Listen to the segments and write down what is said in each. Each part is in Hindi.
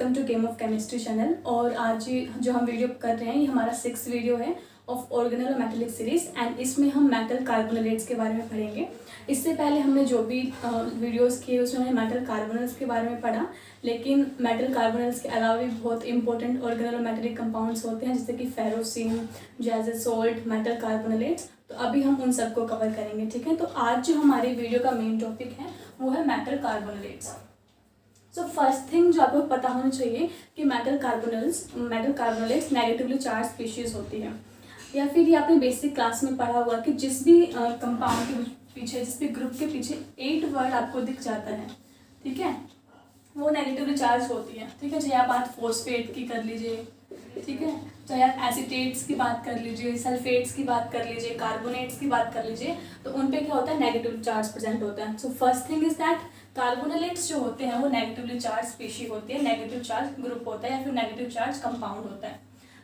Welcome to game of chemistry channel. और आज जो हम वीडियो कर रहे हैं ये हमारा 6th वीडियो है ऑफ ऑर्गेनल और मेटेलिक सीरीज एंड इसमें हम मेटल कार्बोनेट्स के बारे में पढ़ेंगे। इससे पहले हमने जो भी वीडियोस किए उसमें हमने मेटल कार्बोनेट्स के बारे में पढ़ा, लेकिन मेटल कार्बोनेट्स के अलावा भी बहुत इंपॉर्टेंट ऑर्गेनल और मेटेलिक कंपाउंड्स होते हैं जैसे कि फेरोसिन, जैसे सोल्ट, मेटल कार्बोनेट्स। तो अभी हम उन सबको कवर करेंगे, ठीक है। तो आज जो हमारी वीडियो का मेन टॉपिक है वो है metal carbonates. So first thing जो आपको पता होना चाहिए कि metal carbonates negatively charge species होती है, या फिर ये आपने बेसिक क्लास में पढ़ा हुआ कि जिस भी कंपाउंड के पीछे, जिस भी ग्रुप के पीछे 8 वर्ड आपको दिख जाता है, ठीक है, वो नेगेटिवली चार्ज होती है, ठीक है। चाहे आप बात फॉस्फेट की कर लीजिए, ठीक है, चाहे आप एसिटेट्स की बात कर लीजिए, सल्फेट्स की बात कर लीजिए, कार्बोनेट्स की बात कर लीजिए, तो उन पे क्या होता है, नेगेटिव चार्ज प्रेजेंट होता है। So first thing is that carbonates जो होते हैं वो नेगेटिवली चार्ज स्पीशी होती है, नेगेटिव चार्ज ग्रुप होता है या फिर नेगेटिव चार्ज कंपाउंड होता है,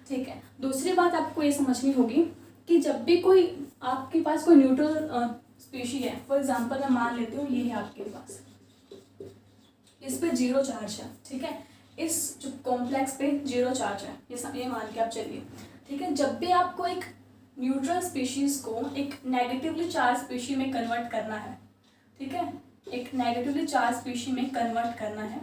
ठीक है। दूसरी बात आपको ये समझनी होगी कि जब भी कोई आपके पास कोई न्यूट्रल स्पीशी है, फॉर एग्जांपल मैं मान लेती हूँ ये है आपके पास, इस पे 0 चार्ज है, ठीक है, इस जो कॉम्प्लेक्स पे 0 चार्ज है, ये मान के आप चलिए, ठीक है। जब भी आपको एक न्यूट्रल स्पीशीज को एक नेगेटिवली चार्ज स्पीशी में कन्वर्ट करना है, ठीक है, एक नेगेटिवली चार्ज स्पीशी में कन्वर्ट करना है,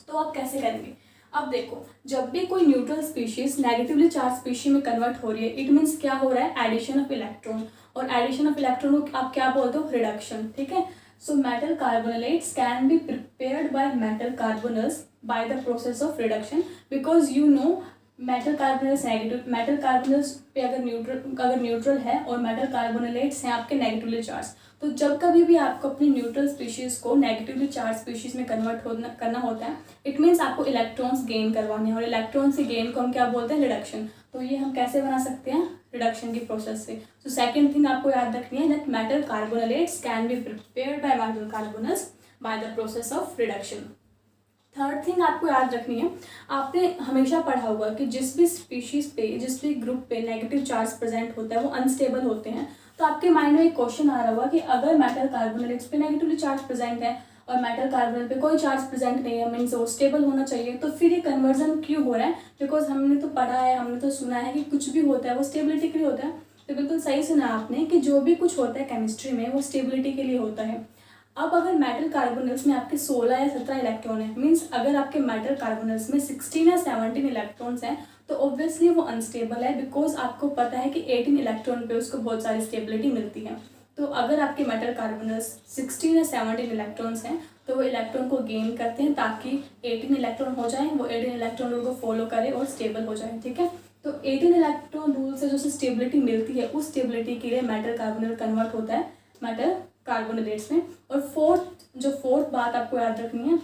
तो आप कैसे करेंगे। अब देखो, जब भी कोई neutral species negatively charge species में कन्वर्ट हो रही है, इट मीन्स क्या हो रहा है, एडिशन ऑफ इलेक्ट्रॉन, और एडिशन ऑफ इलेक्ट्रॉन को आप क्या बोलते हो, रिडक्शन, ठीक है। So metal carbonates can be prepared by metal carbonyls by the process of reduction, because you know metal carbonates negative, metal carbonyls पे अगर न्यूट्रल है और मेटल कार्बोनेट्स हैं आपके नेगेटिवली चार्ज, तो जब कभी भी आपको अपनी न्यूट्रल स्पीशीज को नेगेटिवली चार्ज स्पीशीज में कन्वर्ट करना होता है, इट मीन्स आपको इलेक्ट्रॉन्स गेन करवाने हैं, और इलेक्ट्रॉन से गेन को हम क्या बोलते हैं, रिडक्शन। तो ये हम कैसे बना सकते हैं, रिडक्शन की प्रोसेस से। तो सेकेंड थिंग आपको याद रखनी है that metal carbonates can be prepared by metal carbonyls by the process of reduction. Third thing आपको याद रखनी है, आपने हमेशा पढ़ा होगा कि जिस भी स्पीशीज पे, जिस भी ग्रुप पे नेगेटिव चार्ज प्रेजेंट होता है वो अनस्टेबल होते हैं। तो आपके माइंड में एक क्वेश्चन आ रहा होगा कि अगर मेटल कार्बोनेट्स पे नेगेटिवली चार्ज प्रेजेंट है और मेटल कार्बोनेट पे कोई चार्ज प्रेजेंट नहीं है, मीन्स वो स्टेबल होना चाहिए, तो फिर ये कन्वर्जन क्यों हो रहा है। बिकॉज हमने तो पढ़ा है, हमने तो सुना है कि कुछ भी होता है वो स्टेबिलिटी के लिए होता है। तो बिल्कुल सही सुना आपने कि जो भी कुछ होता है केमिस्ट्री में वो स्टेबिलिटी के लिए होता है। अब अगर मेटल कार्बोनेट्स में आपके 16 या 17 इलेक्ट्रॉन है, मीन्स अगर आपके मेटल कार्बोनेट्स में 16 या 17 इलेक्ट्रॉन्स हैं, तो ऑब्वियसली वो अनस्टेबल है, बिकॉज आपको पता है कि 18 इलेक्ट्रॉन पे उसको बहुत सारी स्टेबिलिटी मिलती है। तो अगर आपके मेटल कार्बोनेट्स 16 या 17 इलेक्ट्रॉन्स हैं तो वो इलेक्ट्रॉन को गेन करते हैं ताकि 18 इलेक्ट्रॉन हो जाए, वो 18 इलेक्ट्रॉन रूल को फॉलो करे और स्टेबल हो जाए, ठीक है। तो 18 इलेक्ट्रॉन रूल से जो स्टेबिलिटी मिलती है, उस स्टेबिलिटी के लिए मेटल कार्बोनेट कन्वर्ट होता है मेटल कार्बोनेट्स में। और फोर्थ बात आपको याद रखनी है,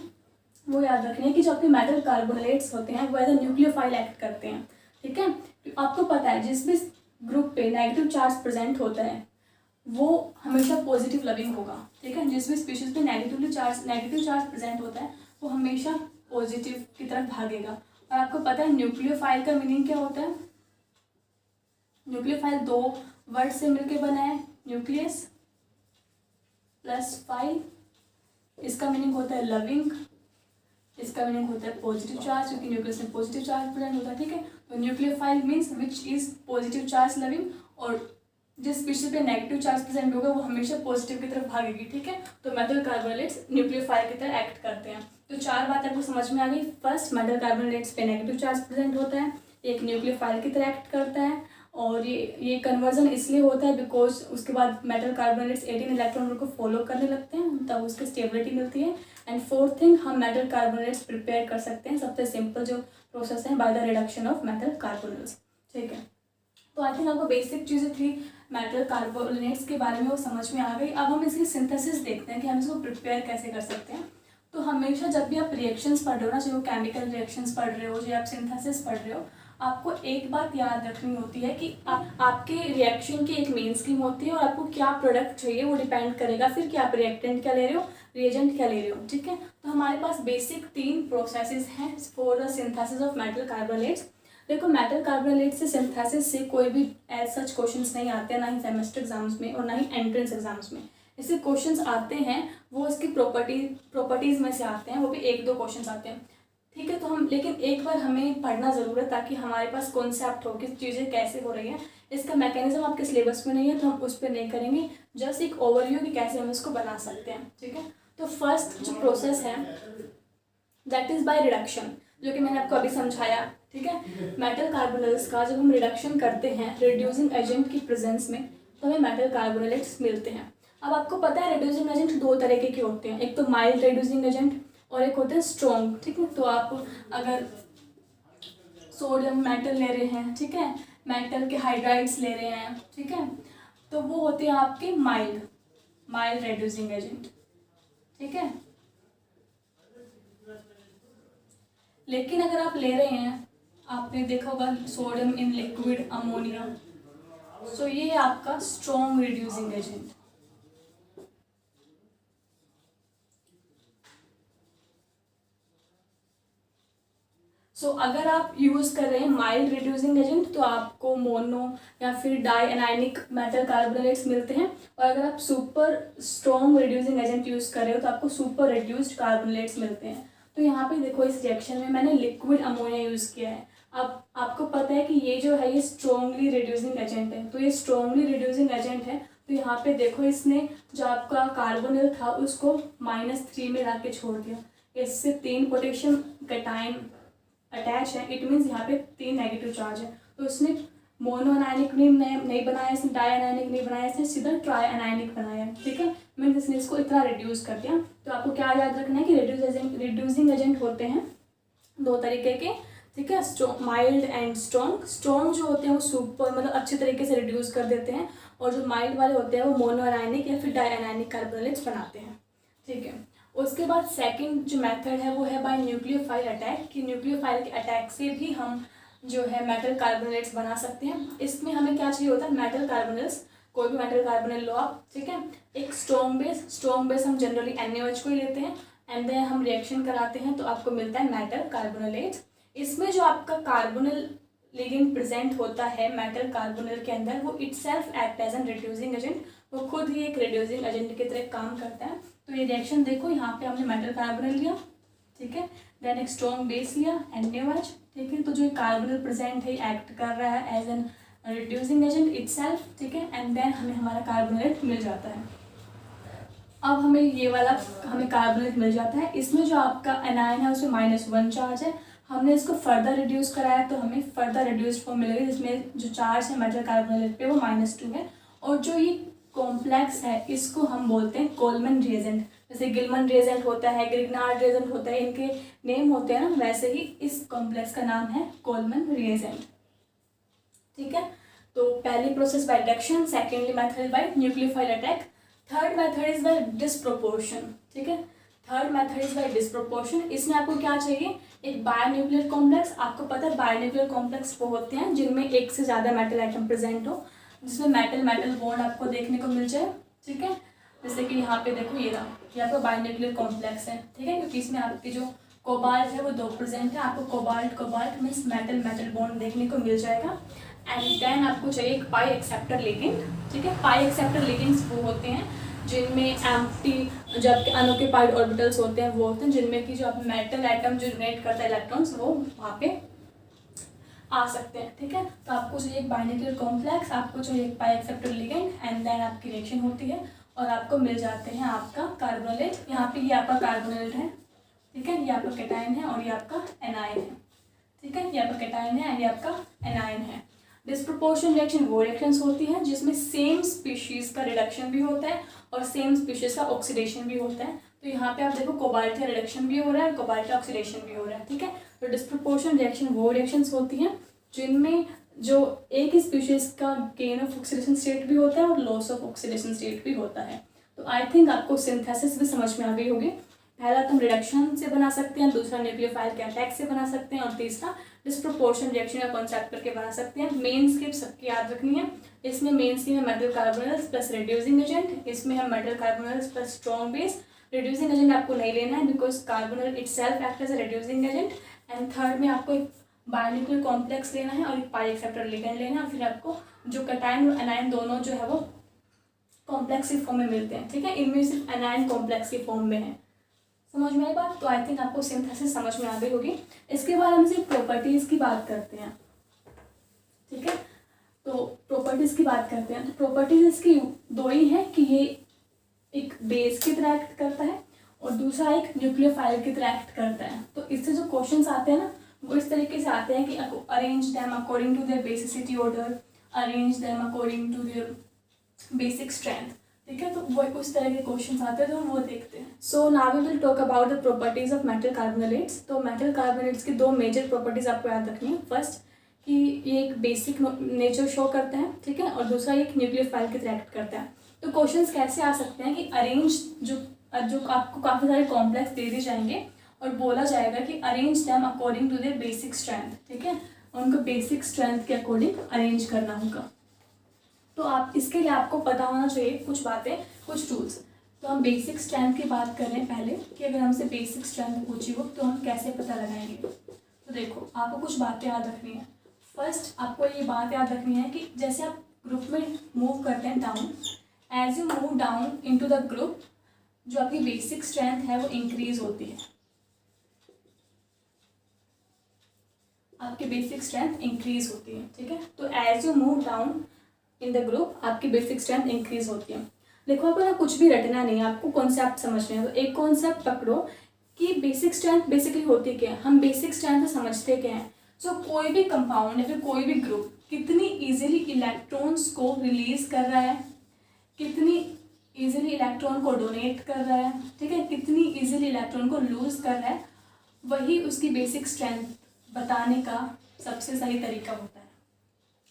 वो याद रखनी है कि जो आपके मेटल कार्बोनेट्स होते हैं वो एज अ न्यूक्लियोफाइल एक्ट करते हैं, ठीक है। तो आपको पता है जिस भी ग्रुप पे नेगेटिव चार्ज प्रेजेंट होता है वो हमेशा पॉजिटिव लविंग होगा, ठीक है। जिस भी स्पीशीज पे नेगेटिव चार्ज प्रेजेंट होता है वो हमेशा पॉजिटिव की तरफ भागेगा। और आपको पता है न्यूक्लियोफाइल का मीनिंग क्या होता है, न्यूक्लियोफाइल 2 वर्ड से मिलकर बना है, न्यूक्लियस प्लस फाइल, इसका मीनिंग होता है लविंग, इसका मीनिंग होता है पॉजिटिव चार्ज, क्योंकि न्यूक्लियस में पॉजिटिव चार्ज प्रेजेंट होता है, ठीक है। तो nucleophile means which is positive charge loving, और जिस स्पीशीज पे नेगेटिव चार्ज प्रेजेंट होगा वो हमेशा पॉजिटिव की तरफ भागेगी, ठीक है। तो मेटल कार्बोनेट्स न्यूक्लियोफाइल की तरह एक्ट करते हैं। तो 4 बात आपको समझ में आ गई। फर्स्ट, मेटल कार्बोनेट्स पे नेगेटिव चार्ज प्रेजेंट होता है, एक न्यूक्लियोफाइल की तरह एक्ट करता है, और ये कन्वर्जन इसलिए होता है बिकॉज उसके बाद मेटल कार्बोनेट्स 18 इलेक्ट्रॉन रूल को फॉलो करने लगते हैं, तब उसकी स्टेबिलिटी मिलती है। एंड फोर्थ थिंग, हम मेटल कार्बोनेट्स प्रिपेयर कर सकते हैं, सबसे सिंपल जो प्रोसेस है, by the reduction of metal carbonates, ठीक है। तो आई थिंक आपको बेसिक चीज़ें थी मेटल कार्बोनेट्स के बारे में वो समझ में आ गई। अब हम इसकी सिंथेसिस देखते हैं कि हम इसको प्रिपेयर कैसे कर सकते हैं। तो हमेशा जब भी आप रिएक्शंस पढ़ रहे हो ना, चाहे वो केमिकल रिएक्शंस पढ़ रहे हो, चाहे आप सिंथेसिस पढ़ रहे हो, आपको एक बात याद रखनी होती है कि आपके रिएक्शन की एक मेन स्कीम होती है और आपको क्या प्रोडक्ट चाहिए वो डिपेंड करेगा फिर कि आप रिएक्टेंट क्या ले रहे हो, रिएजेंट क्या ले रहे हो, ठीक है। तो हमारे पास बेसिक 3 प्रोसेसेस हैं for the synthesis of metal carbonates. देखो, मेटल कार्बोनेट्स से सिंथेसिस से कोई भी एज सच क्वेश्चंस नहीं आते हैं, ना ही सेमेस्टर एग्जाम्स में और ना ही एंट्रेंस एग्जाम्स में। इससे क्वेश्चंस आते हैं, वो इसकी प्रॉपर्टीज़ में से आते हैं, वो भी 1-2 क्वेश्चंस आते हैं, ठीक है। तो हम लेकिन एक बार हमें पढ़ना ज़रूर है ताकि हमारे पास कॉन्सेप्ट हो कि चीज़ें कैसे हो रही हैं। इसका मैकेनिज्म आपके सिलेबस में नहीं है तो हम उस पर नहीं करेंगे, जस्ट एक ओवरव्यू कि कैसे हम इसको बना सकते हैं, ठीक है। तो फर्स्ट जो प्रोसेस है दैट इज़ बाय रिडक्शन, जो कि मैंने आपको अभी समझाया, ठीक है। मेटल कार्बोनेल्स का जब हम रिडक्शन करते हैं रिड्यूसिंग एजेंट की प्रेजेंस में तो हमें मेटल कार्बोनेट्स मिलते हैं। अब आपको पता है रिड्यूसिंग एजेंट 2 तरीके के होते हैं, एक तो माइल्ड रिड्यूसिंग एजेंट और एक होते हैं स्ट्रॉन्ग, ठीक है। तो आप अगर सोडियम मेटल ले रहे हैं, ठीक है, मेटल के हाइड्राइड्स ले रहे हैं, ठीक है, तो वो होते हैं आपके माइल्ड रिड्यूसिंग एजेंट, ठीक है। लेकिन अगर आप ले रहे हैं, आपने देखा होगा सोडियम इन लिक्विड अमोनिया, सो ये है आपका स्ट्रॉन्ग रिड्यूसिंग एजेंट। अगर आप यूज़ कर रहे हैं माइल्ड रिड्यूसिंग एजेंट तो आपको मोनो या फिर डाई एनायनिक मेटल कार्बोनेट्स मिलते हैं, और अगर आप super strong reducing agent use कर रहे हो तो आपको सुपर रिड्यूस्ड कार्बोनेट्स मिलते हैं। तो यहाँ पे देखो इस रिएक्शन में मैंने लिक्विड अमोनिया यूज़ किया है। अब आपको पता है कि ये जो है ये स्ट्रॉन्गली रिड्यूसिंग एजेंट है, तो ये स्ट्रॉन्गली रिड्यूसिंग एजेंट है। तो यहाँ पे देखो इसने जो आपका कार्बोनिल था उसको -3 में ला के छोड़ दिया, इससे 3 पोटेशियम कैटायन अटैच है, इट मीन्स यहाँ पे 3 नेगेटिव चार्ज है। तो इसने मोनो अनायनिक नहीं बनाया, इसने डाई अनायनिक नहीं बनाया, इसने सीधा ट्राई अनायनिक बनाया है, ठीक है। मीन्स इसने इसको इतना रिड्यूस कर दिया। तो आपको क्या याद रखना है कि रिड्यूसिंग एजेंट होते हैं 2 तरीके के, ठीक है, माइल्ड एंड स्ट्रॉन्ग। स्ट्रॉन्ग जो होते हैं वो सुपर मतलब अच्छे तरीके से रिड्यूस कर देते हैं, और जो माइल्ड वाले होते हैं वो मोनो अनायनिक या फिर डाई अनायनिक कार्बोनेट्स बनाते हैं, ठीक है। उसके बाद सेकंड जो मेथड है वो है बाय न्यूक्लियोफाइल अटैक, कि न्यूक्लियोफाइल के अटैक से भी हम जो है मेटल कार्बोनेट्स बना सकते हैं। इसमें हमें क्या चाहिए होता है, मेटल कार्बोनेट्स, कोई भी मेटल कार्बोनेट लो आप, ठीक है। एक स्ट्रॉन्ग बेस हम जनरली NaOH को ही लेते हैं, एंड देन हम रिएक्शन कराते हैं तो आपको मिलता है मेटल कार्बोनेट। इसमें जो आपका कार्बोनिल लिगेंड प्रेजेंट होता है मेटल कार्बोनिल के अंदर, वो itself act as an reducing agent, वो खुद ही एक रिड्यूसिंग एजेंट की तरह काम करता है। तो ये रिएक्शन देखो, यहाँ पे हमने मेटल कार्बोनिल लिया, ठीक है, देन एक स्ट्रॉन्ग बेस लिया NaOH, ठीक है। तो जो कार्बोनिल प्रेजेंट है एक्ट कर रहा है as an reducing agent itself, ठीक है, एंड देन हमें हमारा कार्बोनेट मिल जाता है। अब हमें ये वाला कार्बोनेट मिल जाता है, इसमें जो आपका एनायन है उसमें -1 चार्ज है। हमने इसको फर्दर रिड्यूस कराया तो हमें फर्दर रिड्यूस्ड फॉर्म मिलेगी, जिसमें जो चार्ज है मेटल कार्बोनेट पे वो -2 है। और जो ये कॉम्प्लेक्स है इसको हम बोलते हैं कोलमन रिएजेंट। जैसे गिलमन रिएजेंट होता है, ग्रिग्नार्ड रिएजेंट होता है, इनके नेम होते हैं ना, वैसे ही इस कॉम्प्लेक्स का नाम है कोलमन रिएजेंट, ठीक है। तो पहली process by reduction, secondly method by nucleophile attack, third method is by disproportion, ठीक है। Third method is by disproportion. इसमें आपको क्या चाहिए, एक बायोन्यूक्लियर कॉम्प्लेक्स। आपको पता है बायोन्यूक्लियर कॉम्प्लेक्स वो होते हैं जिनमें एक से ज़्यादा मेटल आइटम प्रेजेंट हो, जिसमें मेटल मेटल बॉन्ड आपको देखने को मिल जाए, ठीक है। जैसे कि यहाँ पे देखो ये आपका बायोन्यूक्लियर कॉम्प्लेक्स है, ठीक है, क्योंकि इसमें आपकी जो कोबाल्ट है वो 2 प्रेजेंट है। आपको cobalt means metal metal bond देखने को मिल जाएगा। एंड देन आपको चाहिए एक पाई एक्सेप्टर लिगेंड, ठीक है। पाई एक्सेप्टर लिगेंड्स वो होते हैं जिनमें एम्प्टी जबकि अनऑक्यूपाइड ऑर्बिटल्स होते हैं, वो होते हैं जिनमें कि जो आप मेटल एटम जो डोनेट करता है इलेक्ट्रॉन्स वो वहाँ पे आ सकते हैं, ठीक है। तो आपको चाहिए एक बायोन्यूक्लियर कॉम्प्लेक्स, आपको चाहिए एक pi acceptor ligand, and then आपकी रिएक्शन होती है और आपको मिल जाते हैं आपका कार्बोनेट। यहाँ पे ये आपका कार्बोनेट है, ठीक है, ये आपका कैटायन है और ये आपका एनायन है, ठीक है, ये आपका कैटायन है, ये आपका एनायन है। डिस्प्रोपोर्शन रिएक्शन वो रिएक्शंस होती हैं जिसमें सेम स्पीशीज का रिडक्शन भी होता है और सेम स्पीशीज का ऑक्सीडेशन भी होता है। तो यहाँ पे आप देखो कोबाल्ट का रिडक्शन भी हो रहा है और कोबाल्ट का ऑक्सीडेशन भी हो रहा है, ठीक है। तो डिस्प्रोपोर्शन रिएक्शन वो रिएक्शंस होती हैं जिनमें जो एक ही स्पीशीज का गेन ऑफ ऑक्सीडेशन स्टेट भी होता है और लॉस ऑफ ऑक्सीडेशन स्टेट भी होता है। तो आई थिंक आपको सिंथेसिस भी समझ में आ गई होगी। पहला तुम रिडक्शन से बना सकते हैं, दूसरा न्यूक्लियोफाइल के अटैक से बना सकते हैं, और तीसरा डिस्प्रोपोर्शन रिएक्शन का कॉन्सेप्ट करके बना सकते हैं। मेन स्किप सबकी याद रखनी है। इसमें मेन स्किप है metal carbonates plus reducing agent, इसमें है metal carbonates plus strong base. Reducing agent आपको नहीं लेना है because carbonate itself act as a reducing agent. And third में आपको एक बायोन्यूक्लियर कॉम्प्लेक्स लेना है और एक पाई एक्सेप्टर लिगेंड लेना है, और फिर आपको जो कैटायन और एनायन दोनों जो है वो कॉम्प्लेक्सिव फॉर्म में मिलते हैं, ठीक है। इनमें सिर्फ एनायन कॉम्प्लेक्सिव फॉर्म में है। समझ में आई बात? तो आई थिंक आपको सिंथेसिस समझ में आ गई होगी। इसके बाद हम सिर्फ प्रॉपर्टीज़ की बात करते हैं, ठीक है। तो प्रॉपर्टीज़ की बात करते हैं। तो प्रॉपर्टीज़ इसकी दो ही हैं कि ये एक बेस की तरह एक्ट करता है और दूसरा एक न्यूक्लियोफाइल की तरह एक्ट करता है। तो इससे जो क्वेश्चंस आते हैं ना वो इस तरीके से आते हैं कि arrange them according to their basicity order, arrange them according to their basic strength, ठीक है। तो वो उस तरह के क्वेश्चंस आते हैं तो हम वो देखते हैं। So now we will talk about the properties of metal carbonates. तो मेटल कार्बोनेट्स की दो मेजर प्रॉपर्टीज आपको याद रखनी है। फर्स्ट कि ये एक बेसिक नेचर शो करते हैं, ठीक है, और दूसरा एक न्यूक्लियोफाइल की तरह एक्ट करता है। तो क्वेश्चंस कैसे आ सकते हैं कि अरेंज जो आपको काफ़ी सारे कॉम्प्लेक्स दे दिए जाएंगे और बोला जाएगा कि arrange them according to their basic strength, ठीक है, उनको बेसिक स्ट्रेंथ के अकॉर्डिंग अरेंज करना होगा। तो आप इसके लिए आपको पता होना चाहिए कुछ बातें, कुछ टूल्स। तो हम बेसिक स्ट्रेंथ की बात कर रहे हैं पहले कि अगर हमसे बेसिक स्ट्रेंथ पूछी हो तो हम कैसे पता लगाएंगे। तो देखो आपको कुछ बातें याद रखनी है। फर्स्ट आपको ये बात याद रखनी है कि जैसे आप ग्रुप में मूव करते हैं down, as you move down into the group जो आपकी बेसिक स्ट्रेंथ है वो इंक्रीज होती है। आपकी बेसिक स्ट्रेंथ इंक्रीज होती है, ठीक है। तो as you move down in the group आपकी बेसिक स्ट्रेंथ इंक्रीज होती है। देखो आपको ना कुछ भी रटना नहीं है, आपको कॉन्सेप्ट समझने हैं। तो एक कॉन्सेप्ट पकड़ो कि बेसिक स्ट्रेंथ बेसिकली होती क्या है। हम बेसिक स्ट्रेंथ समझते क्या हैं। सो कोई भी कंपाउंड या फिर कोई भी ग्रुप कितनी इजीली इलेक्ट्रॉन्स को रिलीज कर रहा है, कितनी इजीली इलेक्ट्रॉन को डोनेट कर रहा है, ठीक है, कितनी इजीली इलेक्ट्रॉन को लूज कर रहा है, वही उसकी बेसिक स्ट्रेंथ बताने का सबसे सही तरीका होता है।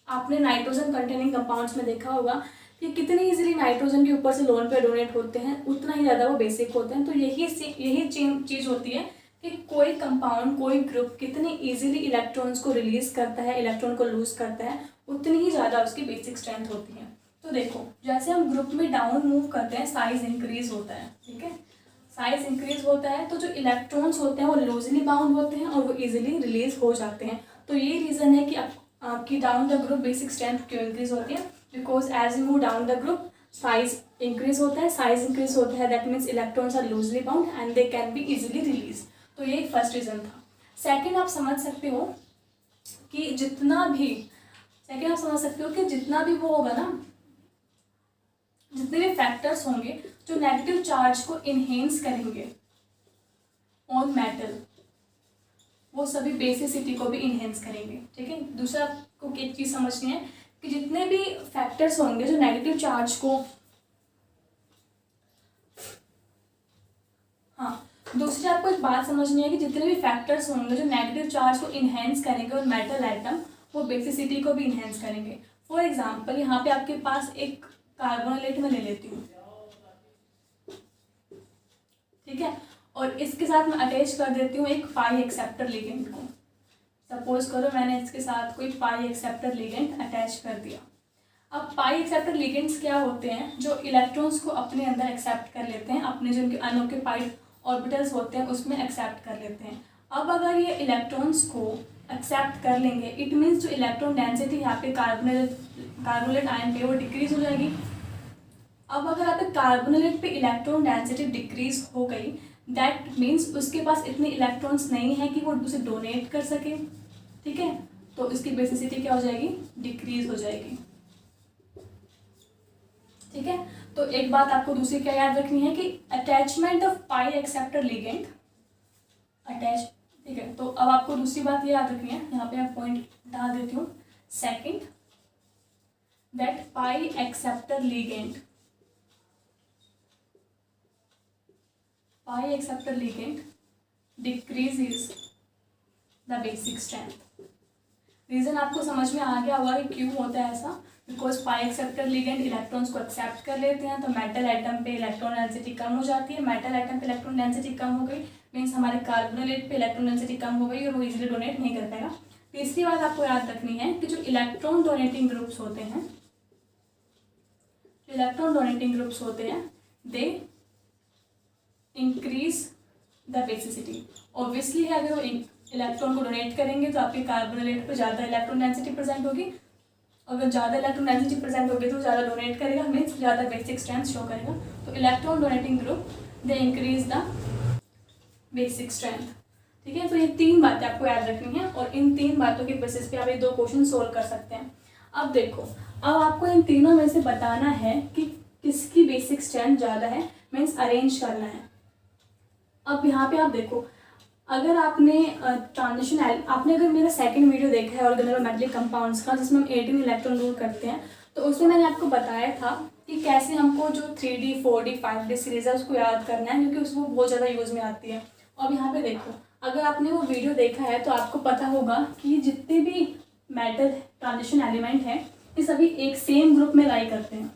आपने नाइट्रोजन कंटेनिंग कंपाउंड्स में देखा होगा कि कितनी इजीली नाइट्रोजन के ऊपर से लोन पे डोनेट होते हैं, उतना ही ज़्यादा वो बेसिक होते हैं। तो यही चीज़ होती है कि कोई कंपाउंड, कोई ग्रुप कितनी इजीली इलेक्ट्रॉन्स को रिलीज करता है, इलेक्ट्रॉन को लूज करता है, उतनी ही ज़्यादा उसकी बेसिक स्ट्रेंथ होती है। तो देखो जैसे हम ग्रुप में डाउन मूव करते हैं साइज इंक्रीज होता है, ठीक है, साइज इंक्रीज होता है तो जो इलेक्ट्रॉन्स होते हैं वो लूजली बाउंड होते हैं और वो इजीली रिलीज हो जाते हैं। तो ये रीज़न है कि आपकी down the group basic strength क्यों इंक्रीज होती है, because as you move down the group size increase होता है। साइज इंक्रीज होता है that means electrons are loosely bound and they can be easily release. तो ये फर्स्ट रीज़न था। सेकेंड आप समझ सकते हो कि जितना भी वो होगा ना, जितने भी फैक्टर्स होंगे जो नेगेटिव चार्ज को इनहेंस करेंगे ऑन मेटल, वो सभी बेसिसिटी को भी इनहेंस करेंगे, ठीक है। दूसरा आपको एक चीज़ समझनी है कि जितने भी फैक्टर्स होंगे जो नेगेटिव चार्ज को, दूसरी आपको एक बात समझनी है कि जितने भी फैक्टर्स होंगे जो नेगेटिव चार्ज को इनहेंस करेंगे और मेटल आइटम, वो बेसिसिटी को भी इनहेंस करेंगे। फॉर एग्जांपल यहाँ पे आपके पास एक कार्बोनेट में ले लेती हूँ, ठीक है, और इसके साथ मैं अटैच कर देती हूँ एक पाई एक्सेप्टर लिगेंड को। सपोज करो मैंने इसके साथ कोई पाई एक्सेप्टर लिगेंड अटैच कर दिया। अब पाई एक्सेप्टर लिगेंड्स क्या होते हैं, जो इलेक्ट्रॉन्स को अपने अंदर एक्सेप्ट कर लेते हैं, अपने जो उनके अनऑक्यूपाइड ऑर्बिटल्स होते हैं उसमें एक्सेप्ट कर लेते हैं। अब अगर ये इलेक्ट्रॉन्स को एक्सेप्ट कर लेंगे, इट मीन्स जो इलेक्ट्रॉन डेंसिटी यहाँ पे कार्बोनेट आयन पे वो डिक्रीज हो जाएगी। अब अगर यहाँ पे कार्बोनेट पे इलेक्ट्रॉन डेंसिटी डिक्रीज हो गई, दैट मीन्स उसके पास इतने इलेक्ट्रॉन्स नहीं है कि वो उसे डोनेट कर सके, ठीक है, तो उसकी बेसिसिटी क्या हो जाएगी, डिक्रीज हो जाएगी, ठीक है। तो एक बात आपको दूसरी क्या याद रखनी है कि attachment of pi acceptor ligand attach, ठीक है। तो अब आपको दूसरी बात ये याद रखनी है, यहाँ पे मैं पॉइंट डाल देती हूँ। Second, that pi acceptor ligand decreases the basic strength. Reason आपको समझ में आ गया होगा कि क्यों होता है ऐसा, because pi acceptor ligand electrons को एक्सेप्ट कर लेते हैं तो मेटल आइटम पे इलेक्ट्रॉन डेंसिटी कम हो जाती है। मेटल आइटम पे इलेक्ट्रॉन डेंसिटी कम हो गई मीन्स हमारे कार्बोनेट पे इलेक्ट्रॉन डेंसिटी कम हो गई और वो इजीली डोनेट नहीं कर पाएगा। तीसरी बात आपको याद रखनी है कि जो इलेक्ट्रॉन डोनेटिंग ग्रुप्स होते हैं they increase the basicity. Obviously है अगर वो इलेक्ट्रॉन को डोनेट करेंगे तो आपके कार्बोनेट पर ज़्यादा इलेक्ट्रॉन डेंसिटी प्रेजेंट होगी अगर ज़्यादा इलेक्ट्रॉन डेंसिटी प्रेजेंट होगी तो ज़्यादा डोनेट करेगा, मीन्स ज़्यादा बेसिक स्ट्रेंथ शो करेगा। तो electron donating group they increase the basic strength. ठीक है, तो ये 3 बातें आपको याद रखनी है और इन 3 बातों के बेसिस पे आप ये 2 क्वेश्चन सोल्व कर सकते हैं। अब देखो, अब आपको इन तीनों में से बताना है कि किसकी बेसिक स्ट्रेंथ ज़्यादा है, मीन्स अरेंज करना है। अब यहाँ पे आप देखो, अगर आपने ट्रांजिशन आपने अगर मेरा सेकंड वीडियो देखा है ऑर्गेनोमेटेलिक कंपाउंड्स का, जिसमें हम 18 इलेक्ट्रॉन रूल करते हैं, तो उसमें मैंने आपको बताया था कि कैसे हमको जो 3D 4D 5D सीरीज है उसको याद करना है, क्योंकि उसको बहुत ज़्यादा यूज़ में आती है। अब यहाँ पे देखो, अगर आपने वो वीडियो देखा है तो आपको पता होगा कि जितने भी मेटल ट्रांजिशन एलिमेंट हैं ये सभी एक सेम ग्रुप में लाई करते हैं।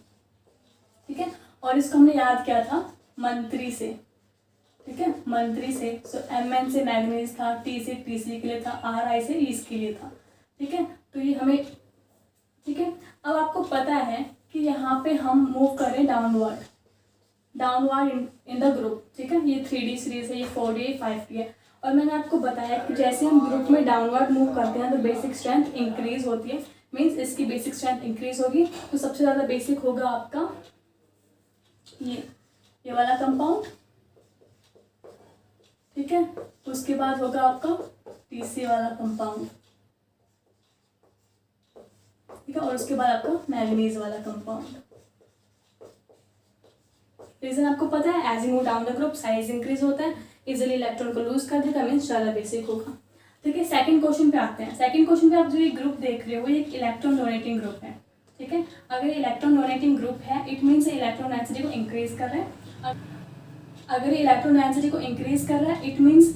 ठीक है, और इसको हमने याद किया था मंत्री से। ठीक है, मंत्री से। सो Mn से मैग्नीज था, T से Tc के लिए था, Ri से ईस के लिए था। ठीक है, तो ये हमें, ठीक है, अब आपको पता है कि यहाँ पे हम मूव करें डाउनवर्ड इन द ग्रुप। ठीक है, ये 3D सीरीज है, ये 4D 5D है, और मैंने आपको बताया कि जैसे हम ग्रुप में डाउनवर्ड मूव करते हैं तो बेसिक स्ट्रेंथ इंक्रीज होती है, मीन्स इसकी बेसिक स्ट्रेंथ इंक्रीज होगी। तो सबसे ज़्यादा बेसिक होगा आपका ये वाला कंपाउंड। ठीक है, उसके बाद होगा आपका Tc वाला कंपाउंड। ठीक है, और उसके बाद आपका मैग्नीज वाला कंपाउंड। रीजन आपको पता है, as you move down the group size increase होता है, इजिली इलेक्ट्रॉन को लूज कर देगा, मीन्स ज़्यादा बेसिक होगा। ठीक है, सेकंड क्वेश्चन पे आते हैं। सेकंड क्वेश्चन पे आप जो ये ग्रुप देख रहे हो ये एक इलेक्ट्रॉन डोनेटिंग ग्रुप है। ठीक है, अगर इलेक्ट्रॉन डोनेटिंग ग्रुप है इट मीन्स इलेक्ट्रॉन डेंसिटी को इंक्रीज कर रहे हैं। अगर ये इलेक्ट्रॉन डेंसिटी को इंक्रीज कर रहा है इट मीन्स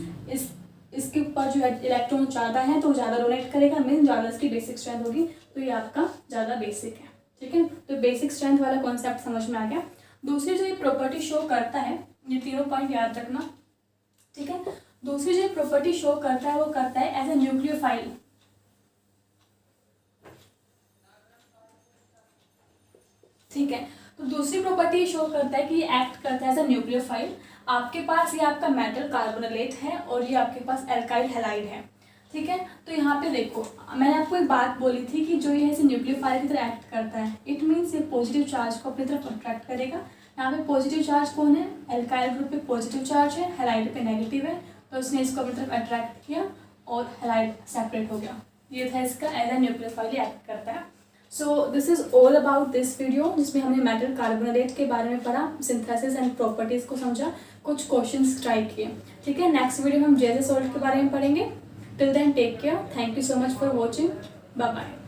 इसके ऊपर जो है इलेक्ट्रॉन ज़्यादा है तो ज़्यादा डोनेट करेगा, मीन्स ज़्यादा इसकी बेसिक स्ट्रेंथ होगी, तो ये आपका ज़्यादा बेसिक है। ठीक है, तो बेसिक स्ट्रेंथ वाला कॉन्सेप्ट समझ में आ गया। दूसरी जो ये प्रॉपर्टी शो करता है, ये तीनों पॉइंट याद रखना। ठीक है, दूसरी जो प्रॉपर्टी शो करता है वो करता है एज ए न्यूक्लियोफाइल। ठीक है, तो दूसरी प्रॉपर्टी शो करता है कि ये एक्ट करता है एज अ न्यूक्लियोफाइल। आपके पास ये आपका मेटल कार्बोनेट है और ये आपके पास एल्काइल हैलाइड है। ठीक है, तो यहाँ पे देखो, मैंने आपको एक बात बोली थी कि जो ये ऐसे न्यूक्लियोफाइल की तरह एक्ट करता है इट मीन्स ये पॉजिटिव चार्ज को अपनी तरफ अट्रैक्ट करेगा। यहाँ पे पॉजिटिव चार्ज कौन है, एल्काइल ग्रुप पे पॉजिटिव चार्ज है, हैलाइड पे नेगेटिव है, तो उसने इसको अपनी तरफ अट्रैक्ट किया और हैलाइड सेपरेट हो गया। ये था इसका एज ए न्यूक्लियोफाइल एक्ट करता है। So this is all about this video, जिसमें हमने मेटल कार्बोनेट के बारे में पढ़ा, सिंथेसिस एंड प्रॉपर्टीज को समझा, कुछ क्वेश्चंस ट्राई किए। ठीक है, नेक्स्ट वीडियो में हम जेजे सॉल्ट के बारे में पढ़ेंगे। Till then take care, thank you so much for watching, bye bye.